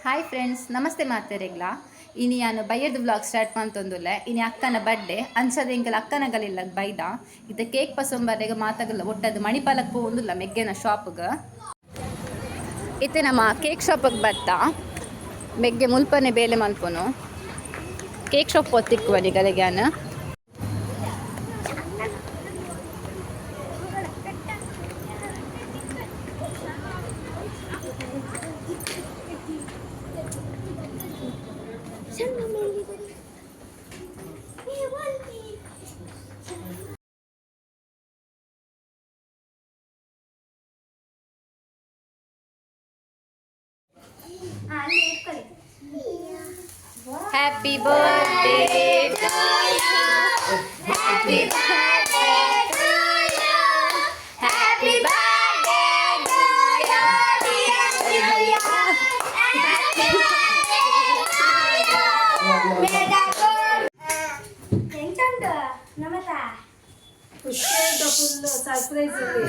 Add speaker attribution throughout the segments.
Speaker 1: Hi friends, ನಮಸ್ತೆ ಮಾತೆರೆಗ್ಲ. ಇನಿ ನಾನು ಬೈಯರ್ದು ವ್ಲಾಗ್ ಸ್ಟಾರ್ಟ್ ಮಾಡ್ತಂದುಲ್ಲೆ. ಇನಿ ಅಕ್ಕನ ಬರ್ಡೇ ಅಂಚದ ಇಂಕಲ್ ಅಕ್ಕನಗಲಿಲ್ಲ ಬೈದ ಇದು ಕೇಕ್ ಪಸೊಂಬರ್ರೆಗ ಮಾತಾಗಲ್ಲ ಒಟ್ಟದು ಮಣಿಪಾಲಕ್ಕೆ ಹೋಗುದಿಲ್ಲ ಮೆಗ್ಗೆನ ಶಾಪ್ಗೆ. ಇತ್ತೆ ನಮ್ಮ ಕೇಕ್ ಶಾಪಿಗೆ ಬರ್ತಾ ಮೆಗ್ಗೆ ಮುಲ್ಪನೆ ಬೇಲೆ ಮಲ್ಪನು ಕೇಕ್ ಶಾಪ್ ಹೊತ್ತಿಕ್ಕುವ ನಿಗಲಿಗ್ಯಾನ. Happy birthday to you. Happy birthday to you. Happy birthday to you, dear Julia. Happy birthday to you. May the Lord.
Speaker 2: ಎಂಟುಂಟು ನಮತ
Speaker 3: ಖುಷಿಯಾಯ್ತು ಫುಲ್ಲು ಸರ್ಪ್ರೈಸ್ ಅಲ್ಲಿ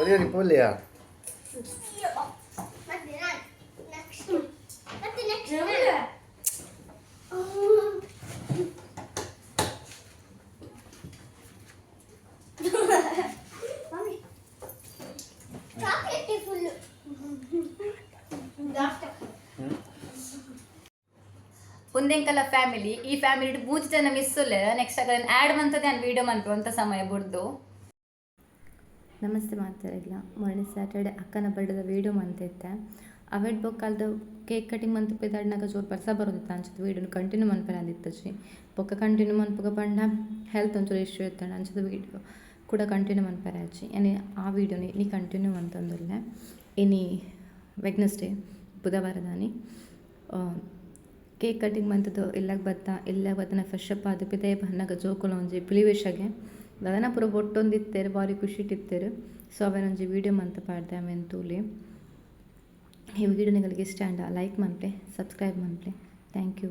Speaker 4: ಒಲಿಯರಿ ಪೋಲಿಯಾ
Speaker 1: ಒಂದೆಂಕಲ ಫ್ಯಾಮಿಲಿ ಈ ಫ್ಯಾಮಿಲಿ 3 ಜನ ಮಿಸ್ಸುಲ್ಲ ನೆಕ್ಸ್ಟ್ ಆಗ ಆ್ಯಡ್ ಮಂತದೆ ನಾನು ವೀಡಿಯೋ ಮನ್ಪು ಅಂತ ಸಮಯ ಬಿಡ್ದು.
Speaker 5: ನಮಸ್ತೆ ಮಾತಾಡಿಲ್ಲ ಮೊನ್ನೆ ಸ್ಯಾಟರ್ಡೆ ಅಕ್ಕನ ಬರ್ಡೇದ ವೀಡಿಯೋ ಮಂತಿದ್ದೆ. ಅವೆಡ್ ಬೊಕ್ಕಲ್ದು ಕೇಕ್ ಕಟಿಂಗ್ ಮಂತಪಿದಾಡ್ನಾಗ ಜೋರು ಬರ್ಸ ಬರೋದಿತ್ತು ಅಂಚದ ವೀಡಿಯೋನ ಕಂಟಿನ್ಯೂ ಮನ್ಪರೆ ಅಂದಿತ್ತಜಿ ಬೊಕ್ಕ ಕಂಟಿನ್ಯೂ ಮನ್ಪುಗ ಪಂಡ ಹೆಲ್ತ್ ಒಂಚೂರು ಇಶ್ಯೂ ಇರ್ತಾನೆ ಅಂಚದ ವೀಡಿಯೋ ಕೂಡ ಕಂಟಿನ್ಯೂ ಮನ್ಪರೆ ಆಚಿ ಏನಿ ಆ ವೀಡಿಯೋನಿ ನೀ ಕಂಟಿನ್ಯೂ ಅಂತಂದಿಲ್ಲ. ಇನಿ ವೆಡ್ನೆಸ್ಡೇ ಬುಧವಾರದಾನಿ ಕೇಕ್ ಕಟಿಂಗ್ ಮಂತದ್ದು ಇಲ್ಲಾಗ ಬತ್ತನ ಫ್ರೆಶ್ ಅಪ್ ಆದ ಪಿದೇ ಬನ್ನಾಗ ಜೋಕುಲ ಒಂಜಿ ಪಿಲಿವೇಶಗೆ ದಾದನ ಪೂರ ಬೊಟ್ಟೊಂದಿತ್ತೇರು ಭಾರಿ ಖುಷಿ ಇಟ್ಟಿತ್ತೇರು. ಸೊ ಅವೇನೊಂಜಿ ವೀಡಿಯೋ ಮಂತ ಪಾಡ್ದೆ ಅವೇನು ತೂಲಿ. ಈ ವಿಡಿಯೋ ನಿಮಗೆ ಇಷ್ಟ ಅಂಡ ಲೈಕ್ ಮನ್ಪೆ, ಸಬ್ಸ್ಕ್ರೈಬ್ ಮನ್ಪೆ. Thank you.